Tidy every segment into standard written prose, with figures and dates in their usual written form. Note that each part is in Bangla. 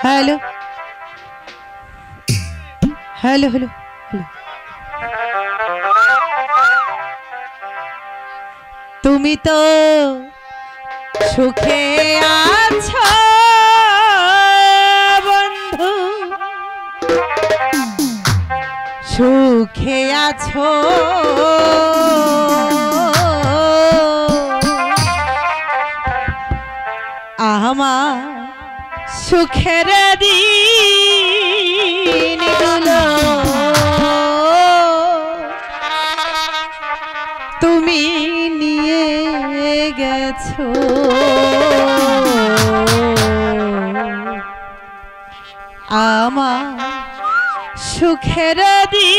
हेलो हेलो हेलो हेलो तुमी तो सुखे आछो बंधु सुखे आछो आमार सुखेर दिनगुलो तुमी निये गेछो आमार सुखेर दिनगुलो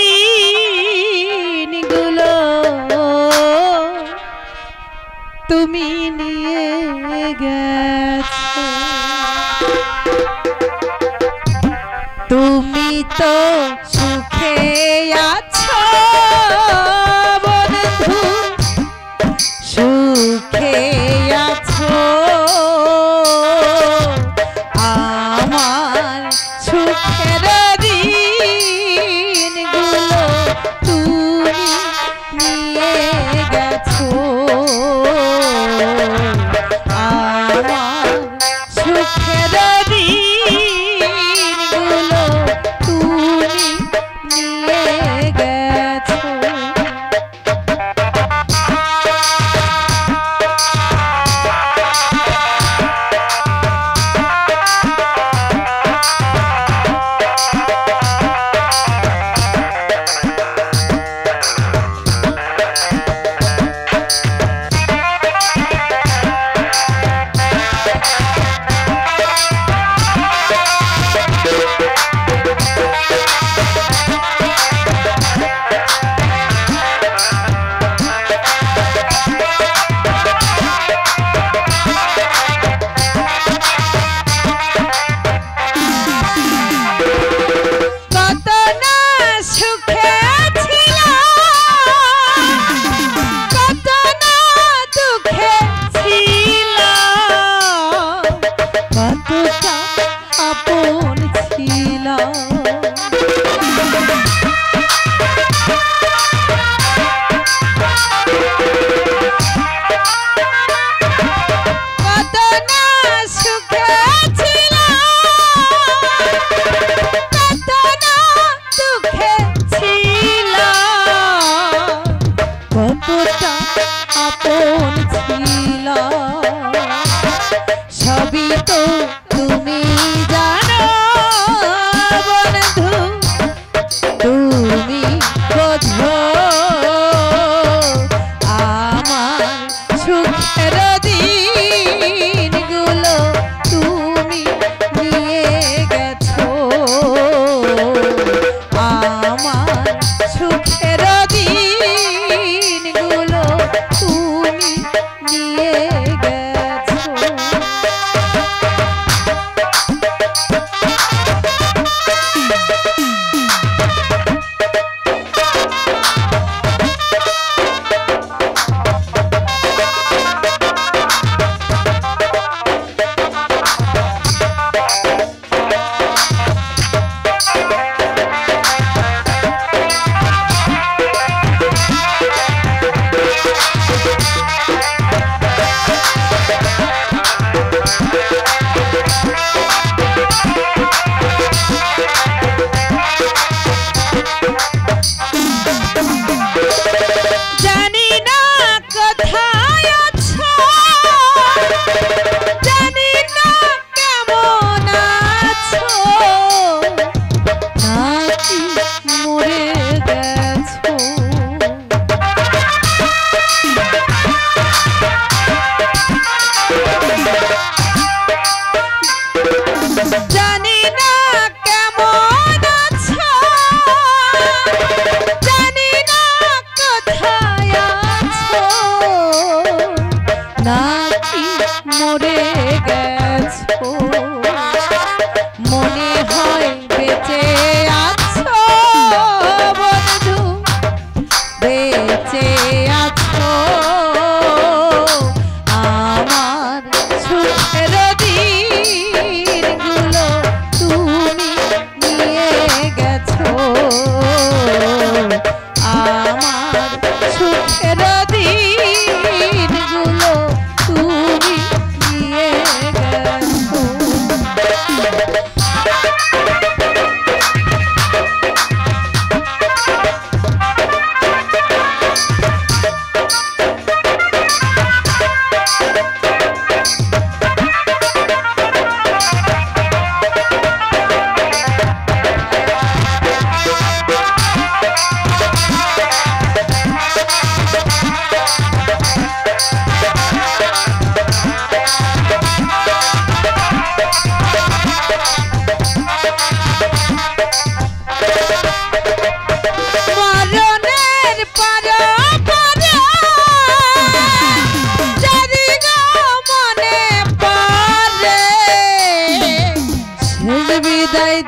तुमी निये गेछो तुमी तो सुखे आछो बंधु सुखे आछो आमार सुखेर दिनगुलो तुमी निये गेछो आमार सुखेर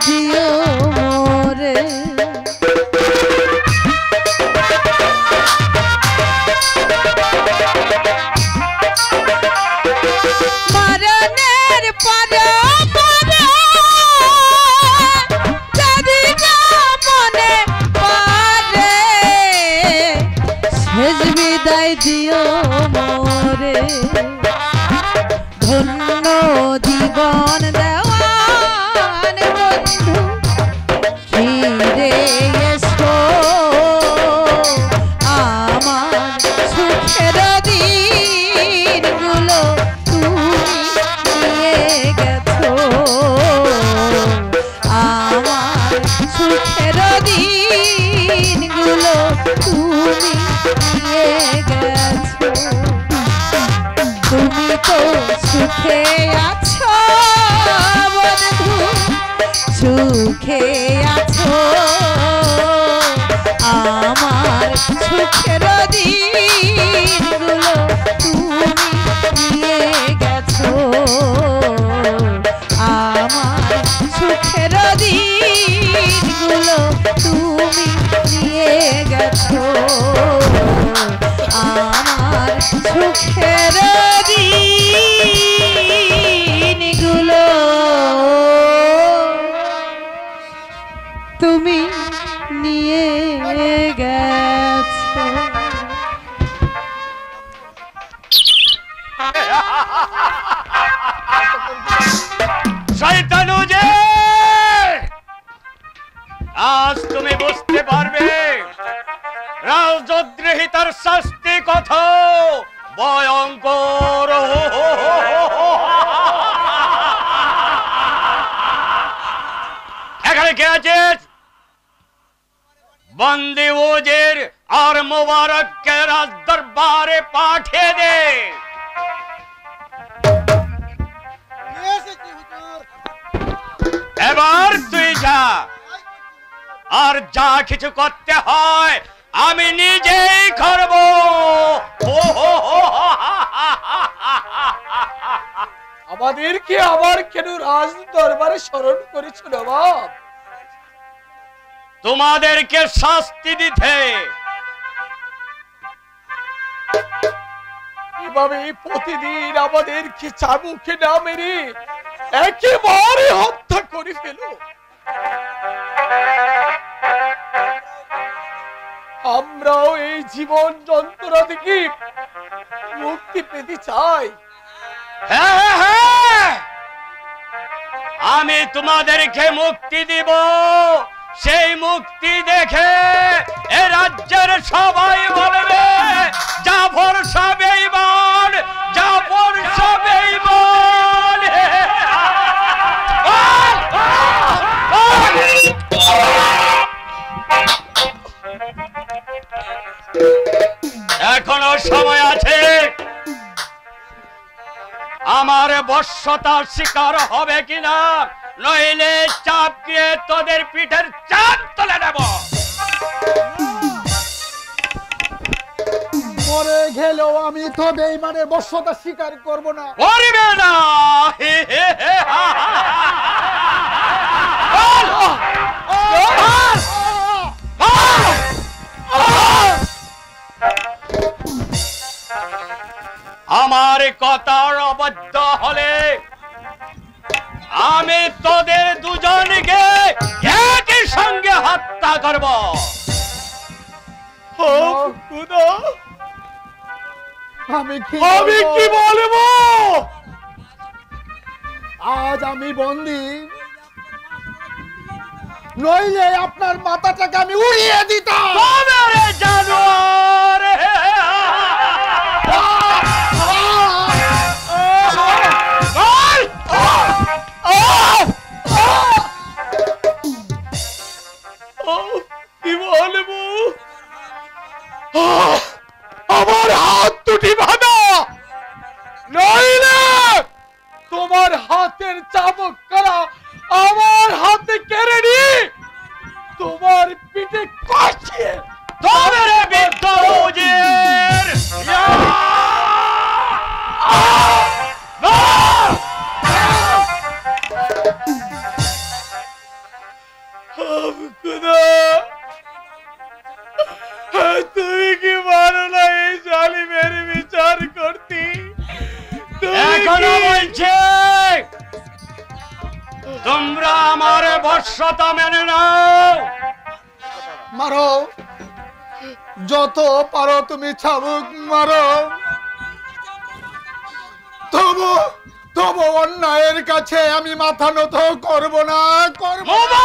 দিও মোরে মরণের পরে যদি না মনে পড়ে শেষ বিদায় দিও মোরে ধন্য জীবন দেওয়ান বন্ধু ফিরে এসো আমার সুখের দিনগুলো তুমি নিয়ে গেছো আমার সুখের দিনগুলো তুমি নিয়ে গেছো তুমি তো সুখে আছো বন্ধু সুখে আছো আমার সুখের দিনগুলো তুমি নিয়ে গেছো আমার সুখের দিনগুলো তুমি নিয়ে গেছো আমার সুখের দিনগুলো তুমি নিয়ে গেছো শয়তানু যে আজ তুমি বুঝতে পারবে রাজদ্রোহিতার শাস্তি কত ভয়ঙ্কর। এখানে কে আছিস? বন্দি ওজির আর মোবারককে রাজ দরবারে পাঠিয়ে দে। এবার তুই যা, আর যা কিছু করতে হয় আমি নিজেই করব। আমাদেরকে আবার কেন রাজ দরবারে স্মরণ করেছ নবাব? তোমাদেরকে শাস্তি দিতে। এভাবে প্রতিদিন আমাদেরকে চাবুকে না মেরে একেবারে হত্যা করে ফেলো। আমরাও এই জীবন যন্ত্রণা থেকে মুক্তি পেতে চাই। হ্যাঁ হ্যাঁ, আমি তোমাদেরকে মুক্তি দিব। সেই মুক্তি দেখে এ রাজ্যের সবাই বলবে জাফর শাহ বেঈমান, জাফর শাহ বেঈমান। এখনো সময় আছে, আমার বশ্যতার শিকার হবে কিনা, নইলে চাপ দিয়ে তোদের পিঠের চাপ তুলে নেব। মরে গেলেও আমি তো বেঈমানের বশ্যতা স্বীকার করব না। করবে না। আমার কথার অবাধ্য হলে আমি তোদের দুজনকে একই সঙ্গে হত্যা করব। আমি কি বলবো? আজ আমি বন্দী, নইলে আপনার মাথাটাকে আমি উড়িয়ে দিতাম। জানোয়ার, কি বলবো? আমার হাত দুটি বাঁধা, নইলে তোমার হাতের চাবুক করা আমার হাতে কেড়ে নিয়ে তোমার পিঠে কষিয়ে তোদের বৃদ্ধ ওজির। তোমরা আমার বর্ষতা মেনে নাও। মারো, যত পারো তুমি চাবুক মারো, তবু তবু অন্যায়ের কাছে আমি মাথা নত করব না, করব না।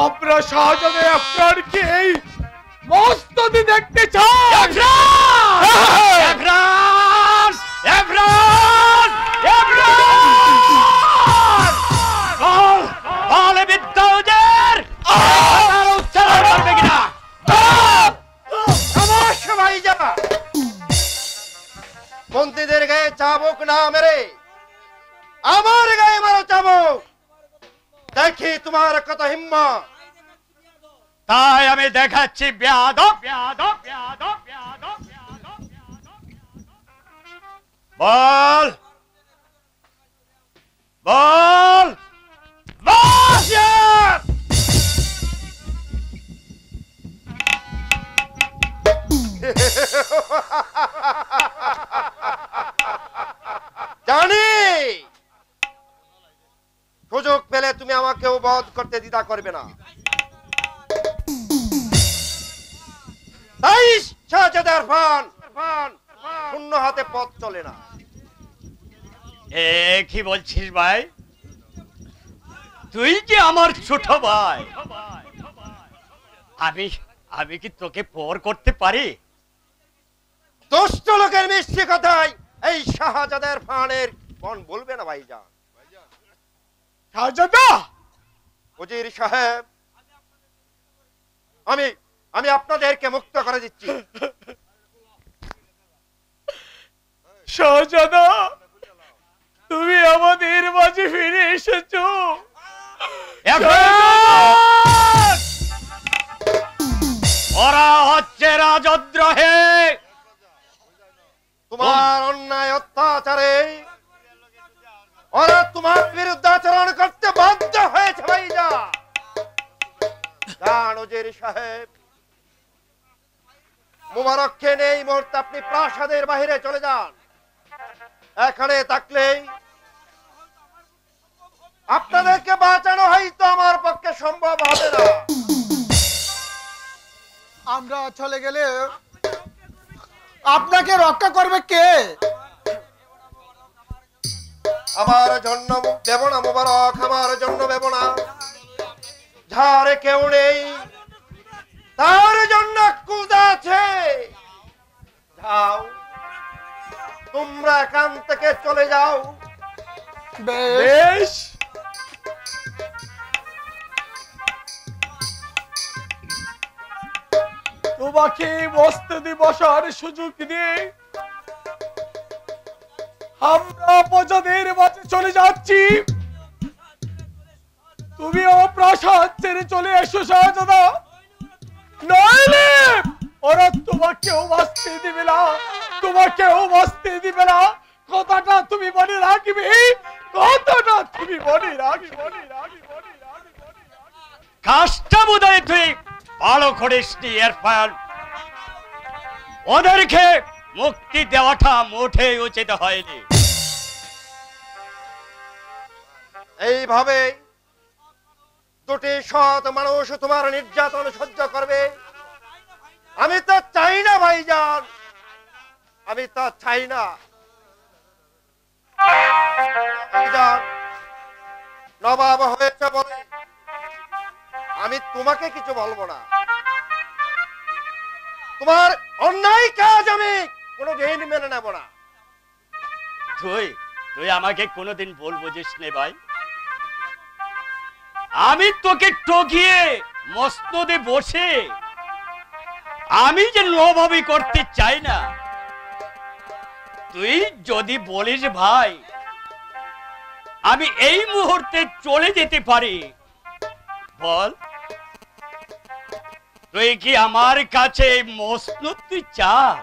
আপনার শাহজাদে আপনার কি এই মস্তদি দেখতে চান? মন্ত্রীদের গায়ে চাবুক না মেরে আমার গায়ে মারো চাবুক, দেখি তোমার কত হিম্মত। তাই আমি দেখাচ্ছি বেয়াদব। বল বল জানি সুযোগ পেলে তুমি আমাকেও বধ করতে দ্বিধা করবে না। তাই শাহজাদা ইরফান শূন্য হাতে পথ চলে না। এ কি বলছিস ভাই? তুই যে আমার ছোট ভাই, আমি কি তোকে পর করতে পারি? দুষ্ট লোকের মিষ্টি কথায় এই শাহজাদা ইরফানের মন বলবে না ভাইজান। শাহজাদা, উজির সাহেব, আমি আপনাদেরকে মুক্ত করে দিচ্ছি। শাহজাদা, তুমি আমাদের মাঝে ফিরে এসেছো। ওরা হচ্ছে রাজদ্রোহে। তোমার অন্যায় অত্যাচারে ওরা তোমার বিরুদ্ধে আচরণ করতে বাধ্য হয়েছে ভাইজান। জান উজির সাহেব, মুবারককে নেই মুহূর্তে আপনি প্রাসাদের বাহিরে চলে যান। এখানে থাকলেই আপনাদেরকে বাঁচানো হয়তো আমার পক্ষে সম্ভব হবে না। আমরা চলে গেলে আপনাকে রক্ষা করবে কে? আমার জন্য দেব না মুবারক, আমার জন্য দেব না। যার কেউ নেই তার জন্য কুদা আছে। যাও, তোমরা এখান থেকে চলে যাও। বেশ, তোমাকে মস্তদি বসার সুযোগ দিয়ে আমরা প্রজাদের মাঝে চলে যাচ্ছি। তুমিও প্রাসাদ ছেড়ে চলে এসো শাহজাদা, নইলে ওরা তোমাকেও বাঁচতে দিবে না, তোমাকেও বাঁচতে দিবে না। কথাটা তুমি মনে রাখবে, কথাটা তুমি মনে রাখবে। কাজটা বোধহয় তুই ভালো করিসনি ইরফান। ওদেরকে মুক্তি দেওয়াটা মোটেই উচিত হয়নি। এইভাবে দুটি সৎ মানুষ তোমার নির্যাতন সহ্য করবে আমি তো চাই না ভাইজান, আমি তো চাই না। ভাইজান, নবাব হয়েছে বলে আমি তোমাকে কিছু বলবো না। তোমার অন্যায় কাজ আমি কোনোদিন মেনে নেব না। তুই আমাকে কোনোদিন ভুল বুঝিস নে ভাই। আমি তোকে ঠকিয়ে মস্তদে বসে আমি যে নবাবি করতে চাই না। তুই যদি বলিস ভাই আমি এই মুহূর্তে চলে যেতে পারি, বল তুই কি আমার কাছে মসনদ তুই চাস?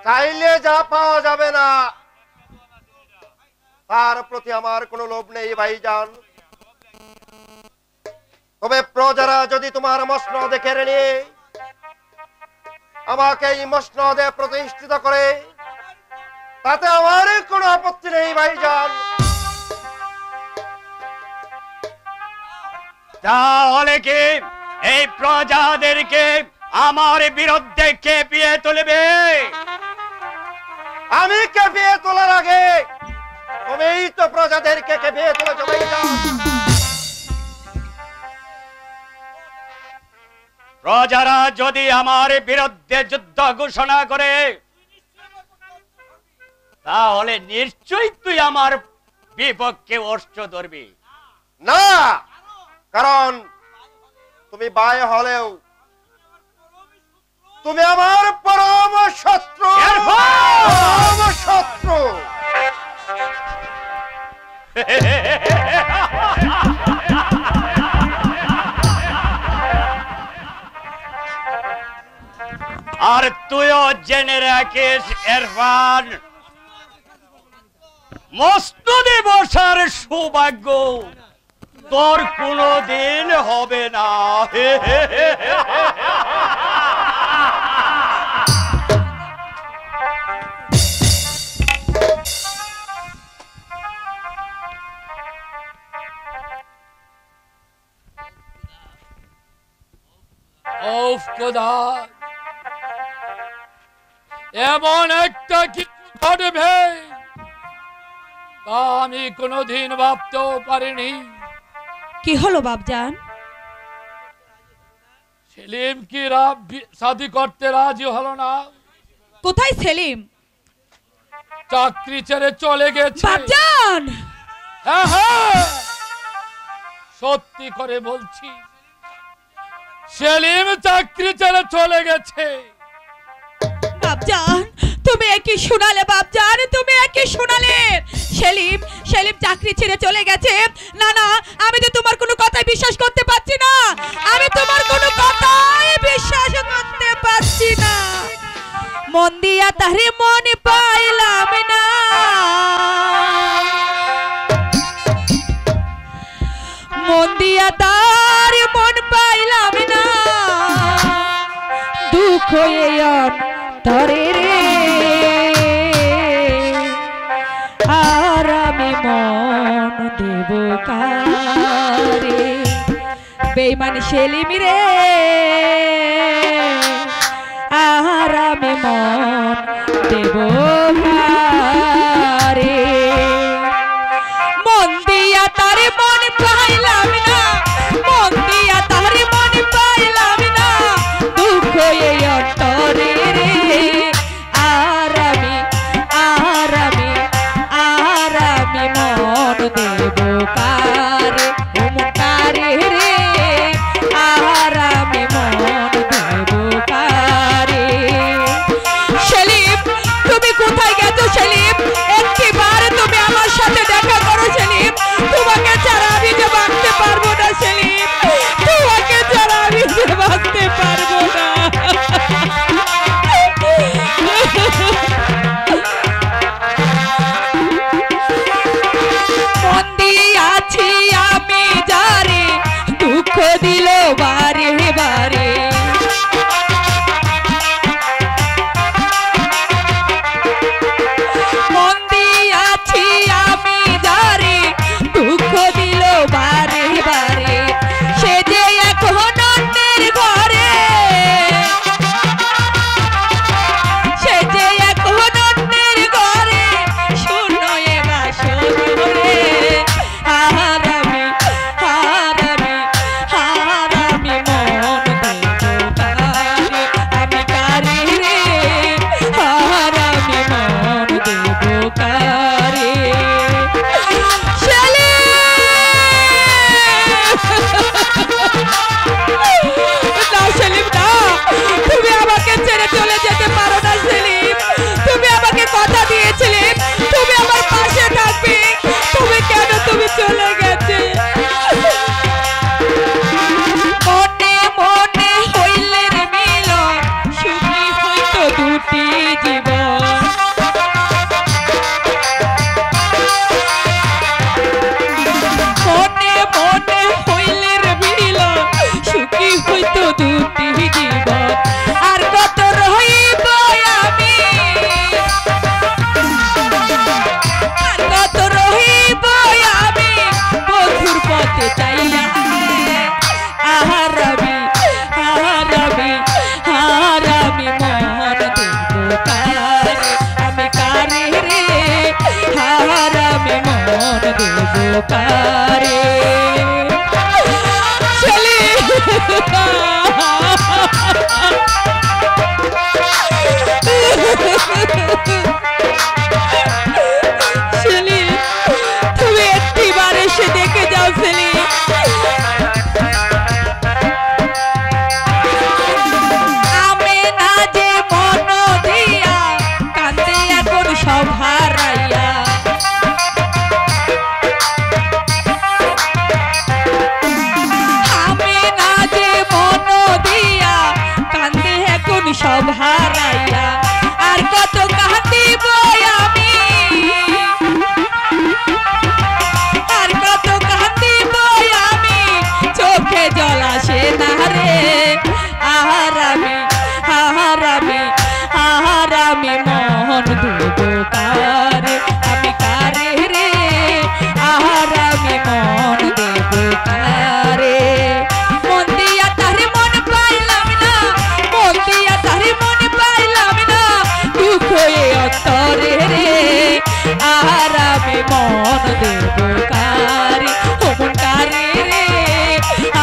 চাইলে যা পাওয়া যাবে না তার প্রতি আমার কোনো লোভ নেই ভাইজান। তবে প্রজারা যদি তোমার মসনদে কেড়ে নিয়ে আমাকে এই মসনদে প্রতিষ্ঠিত করে, তাতে আমার কোনো আপত্তি নেই ভাইজান। তাহলে কি এই প্রজাদেরকে আমার বিরুদ্ধে খেপিয়ে তুলবে? আমি খেপিয়ে তোলার আগে তুমিই তো প্রজাদেরকে খেপিয়ে তুলেছো ভাইজান। প্রজারা যদি আমার বিরুদ্ধে যুদ্ধ ঘোষণা করে, তাহলে নিশ্চয়ই তুই আমার বিপক্ষে অস্ত্র ধরবি না, কারণ তুমি ভাই হলেও তুমি আমার পরম শত্রু। পরম শত্রু। আর তুইও জেনে রাখিস ইরফান, মসনদে বসার সৌভাগ্য তোর কোনোদিন হবে না। ওফ খোদা, এমন একটা কিছু ঘটবে তা আমি কোনোদিন ভাবতেও পারিনি। কি হলো বাপজান? সেলিম কি শাদি করতে রাজি হলো না? কোথায় সেলিম? চাকরি ছেড়ে চলে গেছে। বাপজান! হ্যাঁ হ্যাঁ, সত্যি করে বলছি, সেলিম চাকরি ছেড়ে চলে গেছে। বাপজান, তুমি একই শোনালে বাপজান, তুমি একই শোনালে। সেলিম সেলিম চাকরি ছেড়ে চলে গেছে? না না, আমি তো তোমার কোনো কথাই বিশ্বাস করতে পারছি না। আমি তোমার কোনো কথাই বিশ্বাস করতে পারছি না। মন দিয়া তারে মনে পাইলাম না, মন দিয়া তার মন পাইলাম না। দুঃখ তরে রে, আর আমি মন দেব কারে? বেঈমান সেলিম রে, আর আমি মন দেব কারে? মন দিয়া তারে মন পাইলাম না, মন দিয়া তারে মন পাইলাম না। দুঃখ এই অন্তরে রে, আর আমি মন দেব কারে? কারে রে, আর আমি মন দেব দেব কারে সেলিম সেলিম তুমি একটিবার এসে দেখে যাও সেলিম আমি না যে মন দিয়া কান্দে এখন সব হারাইয়া আমি না যে মন দিয়া কান্দে এখন সব হারাইয়া আর কত কাঁদিব আমি আর কত কাঁদিব আমি চোখে জল আসে না রে আহারামি মন দেব কারে আমি কারে রে আহারামি মন দেব কারে মন দিয়া তারে মন পাইলাম না মন দিয়া তারে মন পাইলাম না দুঃখ এ অন্তরে রে আহারামি মন দেব কারে ও মন কারে রে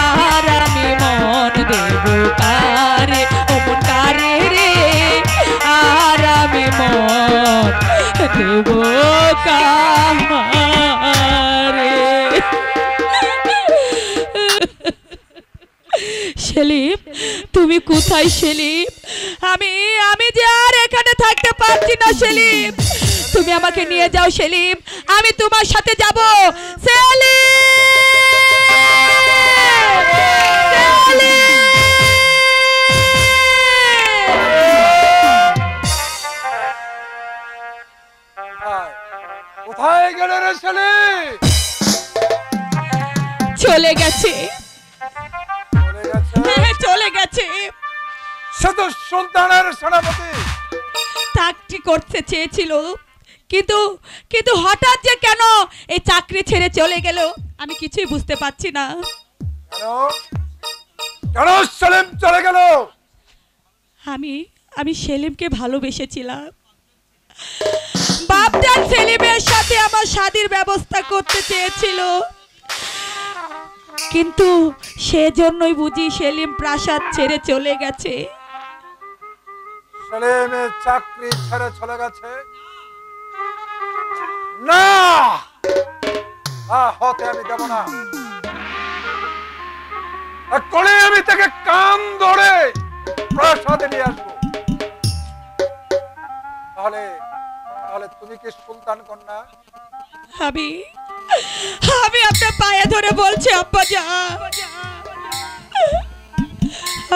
আহারামি মন দেব কারে ও মন কারে রে আহারামি মন দেব কারে সেলিম তুমি কোথায় সেলিম আমি যে আর এখানে থাকতে পারছি না সেলিম তুমি আমাকে নিয়ে যাও সেলিম আমি তোমার সাথে যাব সেলিম কোথায় গেলে রে সেলিম? চলে গেছে চলে গেছে শুধু সুলতানের সেনাপতি চাকরি করতে চেয়েছিল কিন্তু কিন্তু হঠাৎ যে কেন এই চাকরি ছেড়ে চলে গেল আমি কিছুই বুঝতে পারছি না কেন কেন সেলিম চলে গেল? আমি সেলিমকে ভালোবেসেছিলাম বাপজান সেলিমের সাথে আমার শাদীর ব্যবস্থা করতে চেয়েছিল কিন্তু সেজন্যই বুঝি সেলিম প্রাসাদ ছেড়ে চলে গেছে সেলিমের চাকরি ছেড়ে চলে গেছে না হতে আমি দেব না এক্ষুনি আমি তাকে কান ধরে প্রাসাদে নিয়ে আসবো তাহলে তাহলে তুমি কি সুলতান কন্যা? আমি আপনার পায়ে ধরে বলছি আব্বাজান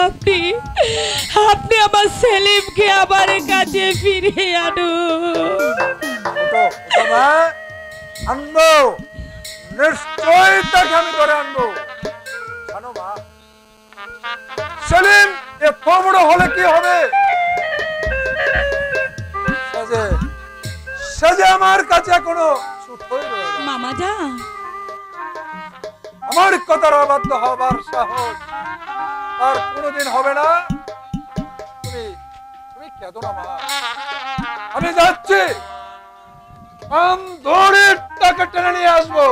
আপনি আমার সেলিমকে আমার কাছে ফিরিয়ে আনবো নিশ্চয়ই তাকে আমি ধরে আনবো জানো মা সেলিম এত বড় হলে কি হবে সে আমার কাছে কোনো ছোটই রয়ে গেল মামা জান আমার কথার অবাধ্য হবার সাহস আর কোনোদিন হবে না তুমি তুমি কেঁদো না মা আমি যাচ্ছি কান ধরে টাকা টেনে নিয়ে আসবো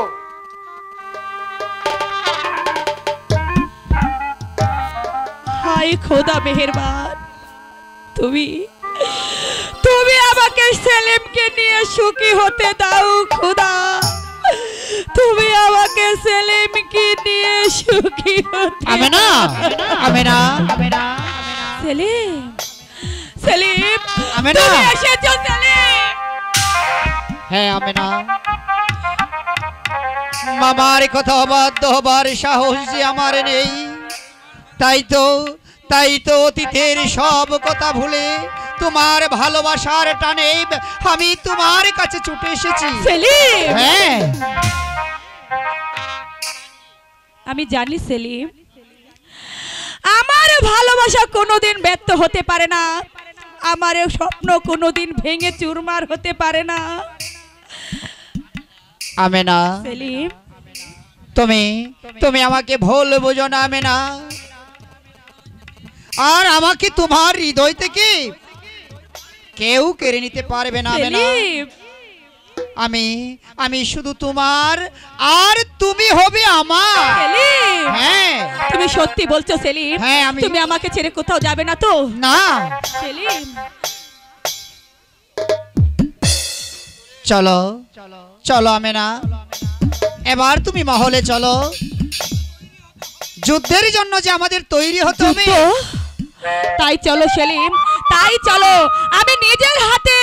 হাই খোদা মেহেরবান তুমি আমাকে সেলিমকে নিয়ে সুখী হতে দাও খোদা তুমি আমাকে সেলিমকে নিয়ে সুখী হতে আমেনা আমেনা সেলিম সেলিম আমেনা তুমি এসেছো সেলিম হ্যাঁ আমেনা মামার কথা অবাধ্য হবার সাহস যে আমার নেই তাই তো অতীতের সব কথা ভুলে তোমার ভালোবাসার টানে আমি তোমার কাছে ছুটে এসেছি সেলিম হ্যাঁ আমি জানি সেলিম আমার ভালোবাসা কোনোদিন ব্যর্থ হতে পারে না আমার স্বপ্ন কোনোদিন ভেঙে চুরমার হতে পারে না আমেনা সেলিম তুমি আমাকে ভুল বুঝো না আমেনা আর আমাকে তোমার হৃদয় থেকে কেউ কেড়ে নিতে পারবে না আমেনা সেলিম আমি আমি শুধু তোমার আর তুমি হবে আমার। সেলিম, হ্যাঁ তুমি সত্যি বলছো সেলিম? হ্যাঁ, তুমি আমাকে ছেড়ে কোথাও যাবে না তো? না। সেলিম, চলো চলো আমেনা, এবার তুমি মহলে চলো। যুদ্ধের জন্য যে আমাদের তৈরি হতে হবে। তাই চলো সেলিম, তাই চলো। আমি নিজের হাতে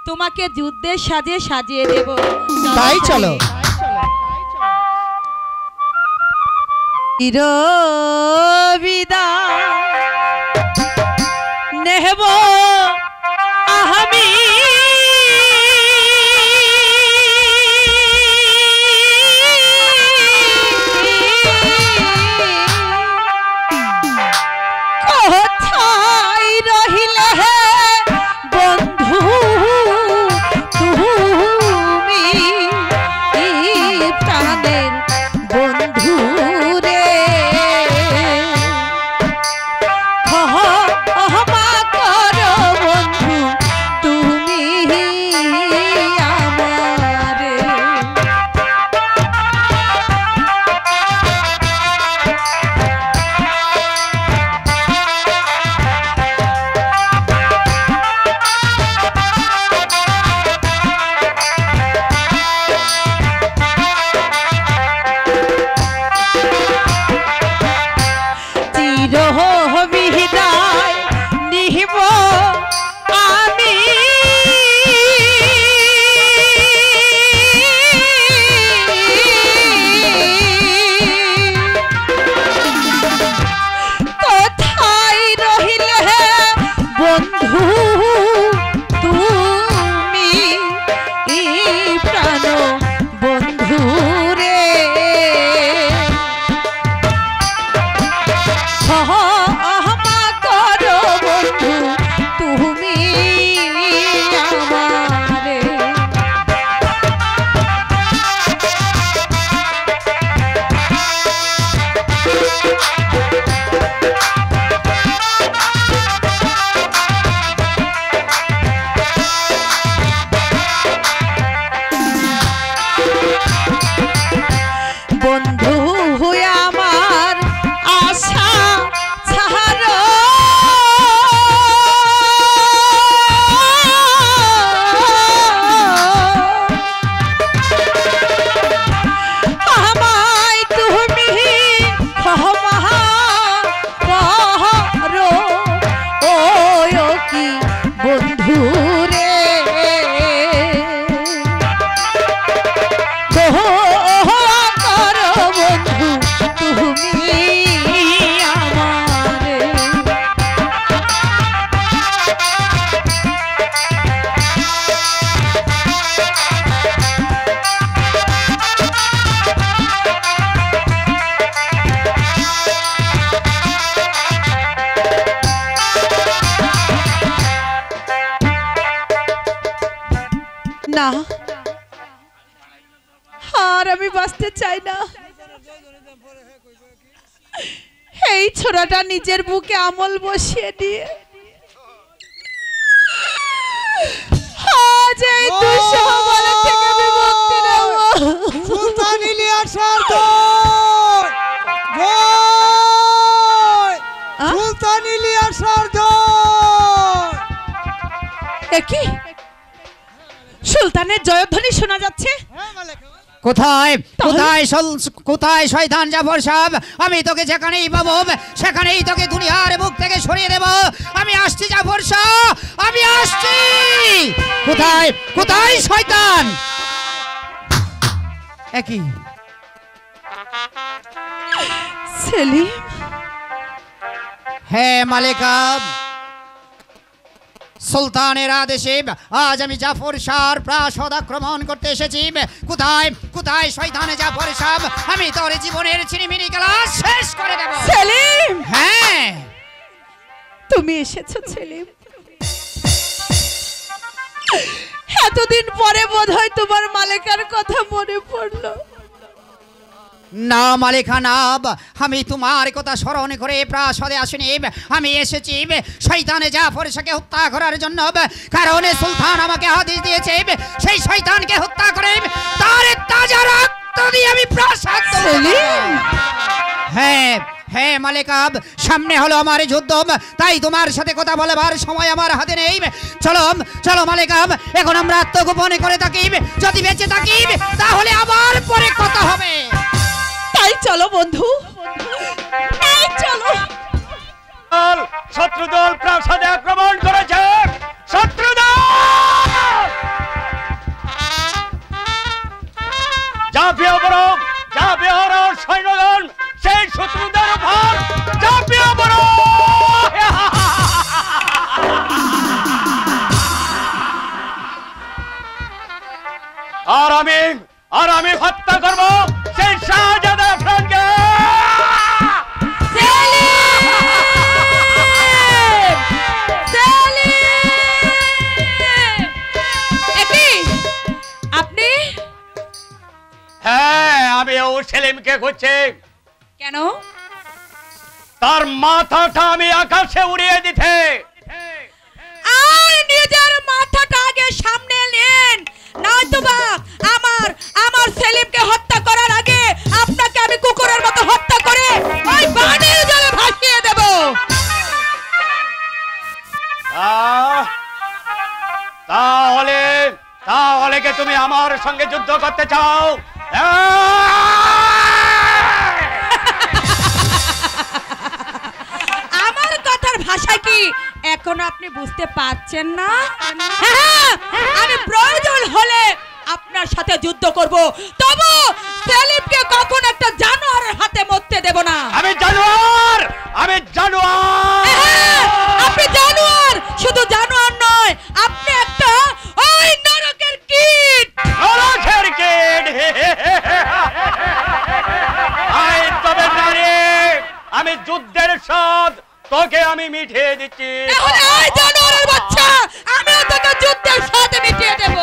তোমাকে যুদ্ধের সাজে সাজিয়ে দেব। তাই চলো। বিদায় নেব আমি, কোথায় রহিলে বন্ধু তুমি, প্রাণের বন্ধু রে, ক্ষমা করো বন্ধু তুমি আমারে। বিদায় নিব আমি, কোথায় রহিলে বন্ধু তুমি, প্রাণ বন্ধু রে, ক্ষমা করো বন্ধু তুমি আমারে। বন্ধু হয়ে আমার আশা ছাড়ো, আমায় তুমি ক্ষমা করো, ও কি বন্ধু রে, করো বন্ধু তুমি আমারে। না, আর আমি বাঁচতে চাই না। এই ছোড়াটা নিজের বুকে আমল বসিয়ে দিয়ে আজ এই দুঃসময় থেকে আমি মুক্তি নেব। সুলতান ইলিয়াসের জয়, জয় সুলতান ইলিয়াসের জয়। কি সুলতানের জয়ধ্বনি শোনা যাচ্ছে? কোথায় কোথায় কোথায় শয়তান জাফর সাহেব? আমি তোকে যেখানেই পাবো সেখানেই তোকে দুনিয়ার বুক থেকে সরিয়ে দেব। আমি আসছি জাফর শাহ, আমি আসছি। কোথায় কোথায় শয়তান? একই সেলিম, হ্যাঁ মালিকা, সুলতানের আদেশে আজ আমি জাফর শাহর প্রাসাদ আক্রমণ করতে এসেছি। কোথায় কোথায় শয়তান জাফর সাহেব? আমি তোর জীবনের ছিনিমিনি খেলা শেষ করে দেব। সেলিম, হ্যাঁ তুমি এসেছো সেলিম। এতদিন পরে বোধহয় তোমার মালিকার কথা মনে পড়লো। না মালিকা না, আমি তোমার কথা স্মরণ করে প্রাসাদে আসিনি। আমি এসেছি শয়তানে জাফরকে হত্যা করার জন্য, কারণ সুলতান আমাকে আদেশ দিয়েছে সেই শয়তানকে হত্যা করে তার তাজা রক্ত দিয়ে আমি প্রাসাদ সেলিম! হ্যাঁ হ্যাঁ মালিকা, সামনে হলো আমার যুদ্ধ, তাই তোমার সাথে কথা বলবার সময় আমার হাতে নেই। চলো চলো মালিকা, এখন আমরা আত্মগোপনে করে থাকি, যদি বেঁচে থাকি তাহলে আবার পরে কথা হবে। তাই চলো বন্ধু, তাই চলো। শত্রু দল প্রাসাদে আক্রমণ করেছে। শত্রু দল ঝাঁপিয়ে পড়ো, ঝাঁপিয়ে পড়ো সৈন্যগণ, সেই শত্রুদের উপর ঝাঁপিয়ে পড়ো। আর আমি হত্যা করব সেই শাহজাদা আফরানকে। আপনি? হ্যাঁ, আমি ও সেলিমকে খুঁজছি। কেন? তার মাথাটা আমি আকাশে উড়িয়ে দিতে। আর নিজের মাথাটা আগে সামনে নেন, নয়তোবা আমার সেলিমকে হত্যা করার আগে আপনাকে আমি কুকুরের মতো হত্যা করে ওই পানির জলে ভাসিয়ে দেব। তাহলে কি তুমি আমার সঙ্গে যুদ্ধ করতে চাও? আমার কথার ভাষা কি এখনো আপনি বুঝতে পারছেন না? হ্যাঁ, আমি প্রয়োজন হলে আপনার সাথে যুদ্ধ করব, তবু সেলিমকে কখন একটা জানোয়ারের হাতে মরতে দেব না। আমি জানোয়ার, আমি জানোয়ার। হ্যাঁ, আপনি জানোয়ার, শুধু জানোয়ার নয়, আপনি একটা ওই নরকের কীট। নরকের কীট। আই তবে নারী, আমি যুদ্ধের স্বাদ তোকে আমি মিটিয়ে দিচ্ছি। তাহলে এই জানোয়ারের বাচ্চা, আমিও তোকে যুদ্ধের সাথে মিটিয়ে দেব।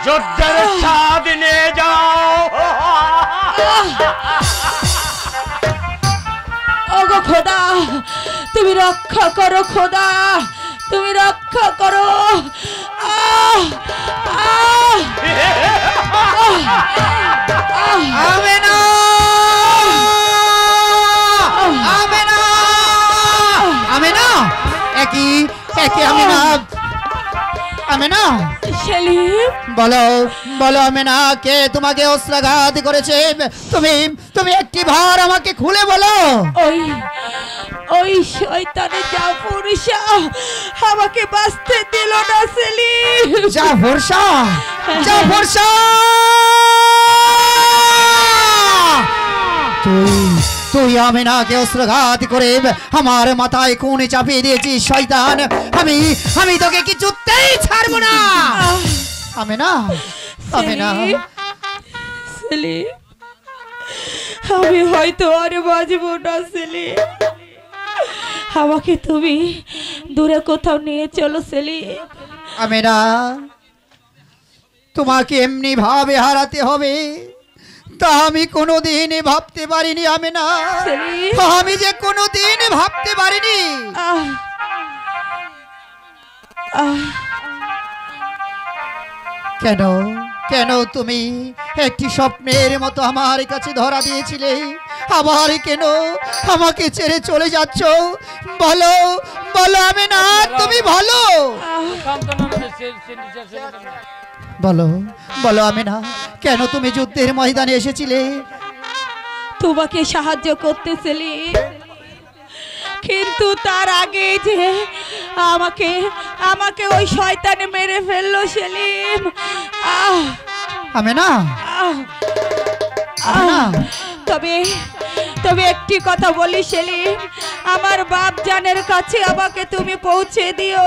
যুদ্ধের স্বাদ নিয়ে যাও। ওগো খোদা, তুমি রক্ষা করো খোদা, তুমি রক্ষা করো। আমেনা, আমেনা, আমেনা, একই একই আমেনা, আমেনা। সেলিম, বলো বলো আমেনা, কে তোমাকে অস্ত্রাঘাত করেছে? তুমি একটি ভার আমাকে খুলে বলো। ওই শয়তানের জাফর শাহ আমাকে বাঁচতে দিল না সেলিম। জাফর শাহ, জাফর শাহ, তুই আমেনাকে অস্ত্রাঘাত করে আমার মাথায় খুন চাপিয়ে দিয়েছিস শয়তান। আমি তোকে কিছুতেই ছাড়বো না। আমেনা, আমেনা, সেলিম, আমি হয়তো আর বাঁচবো না সেলিম, আমাকে তুমি দূরে কোথাও নিয়ে চলো সেলিম। আমেনা, তোমাকে এমনি ভাবে হারাতে হবে তা আমি কোনোদিন ভাবতে পারিনি আমেনা, সেলিম। আমি যে কোনোদিন ভাবতে পারিনি। কেন কেন তুমি একটি স্বপ্নের মতো আমার কাছে ধরা দিয়েছিলে, আবার কেন আমাকে ছেড়ে চলে যাচ্ছ? বলো বলো আমেনা, তুমি বলো। বলো বলো আমেনা, কেন তুমি যুদ্ধের ময়দানে এসেছিলে? তোমাকে সাহায্য করতেছিলি, কিন্তু তার আগে যে আমাকে আমাকে ওই শয়তানে মেরে ফেললো সেলিম। আমেনা, আহ, আমেনা, তবে তবে একটি কথা বলি সেলিম, আমার বাপ জানের কাছে আমাকে তুমি পৌঁছে দিও।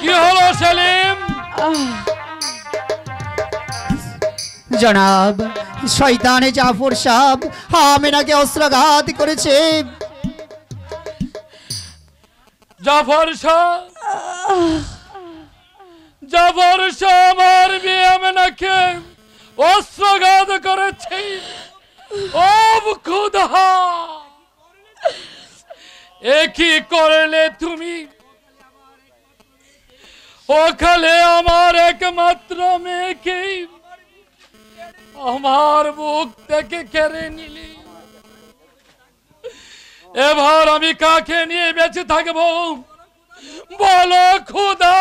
কি হলো সেলিম? জনাব, শয়তানে জাফর সাহেব আমেনাকে অস্ত্রাঘাত করেছে। জাফর শাহ, জাফর শাহ আমার মেয়ে আমেনাকে অস্ত্রাঘাত করেছে। ও খুদা, এ কি করলে তুমি? ওখানে আমার একমাত্র মেয়েকে আমার বুক থেকে কেড়ে নিলি। এবার আমি কাকে নিয়ে বেঁচে থাকবো? বলো খুদা,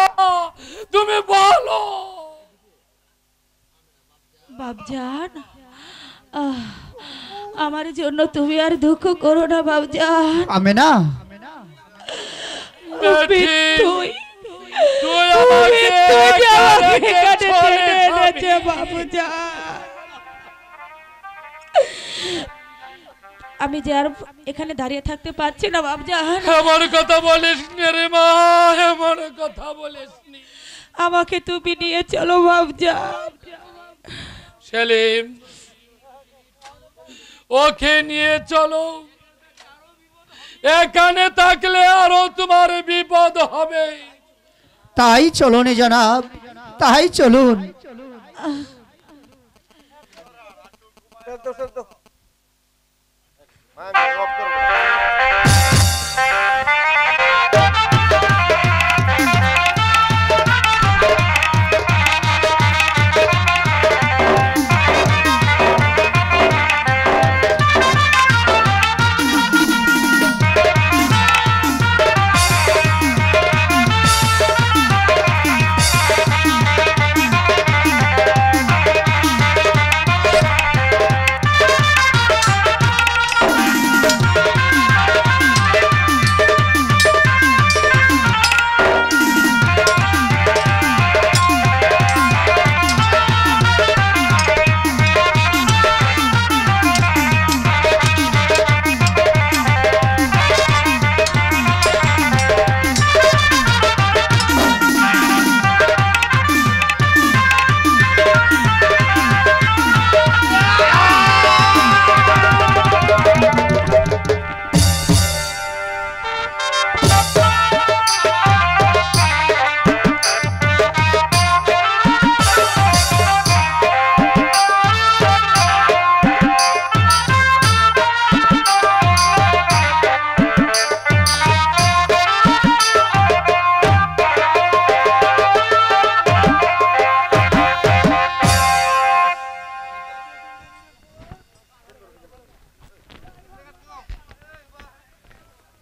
তুমি বলো। বাপজান, আমার জন্য তুমি আর দুঃখ করো না বাপজান। আমেনা, তুই আমাকে আমি যে আর এখানে দাঁড়িয়ে থাকতে পারছি না বাপজান। এমন কথা বলিস নি রে মা, এমন কথা বলিস নি। আমাকে তুমি নিয়ে চলো বাপজান। সেলিম, ওকে নিয়ে চলো। এখানে থাকলে আরো তোমার বিপদ হবে। তাই চলুন জনাব, তাই চলুন।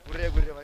ঘুরে ঘুরে ভাই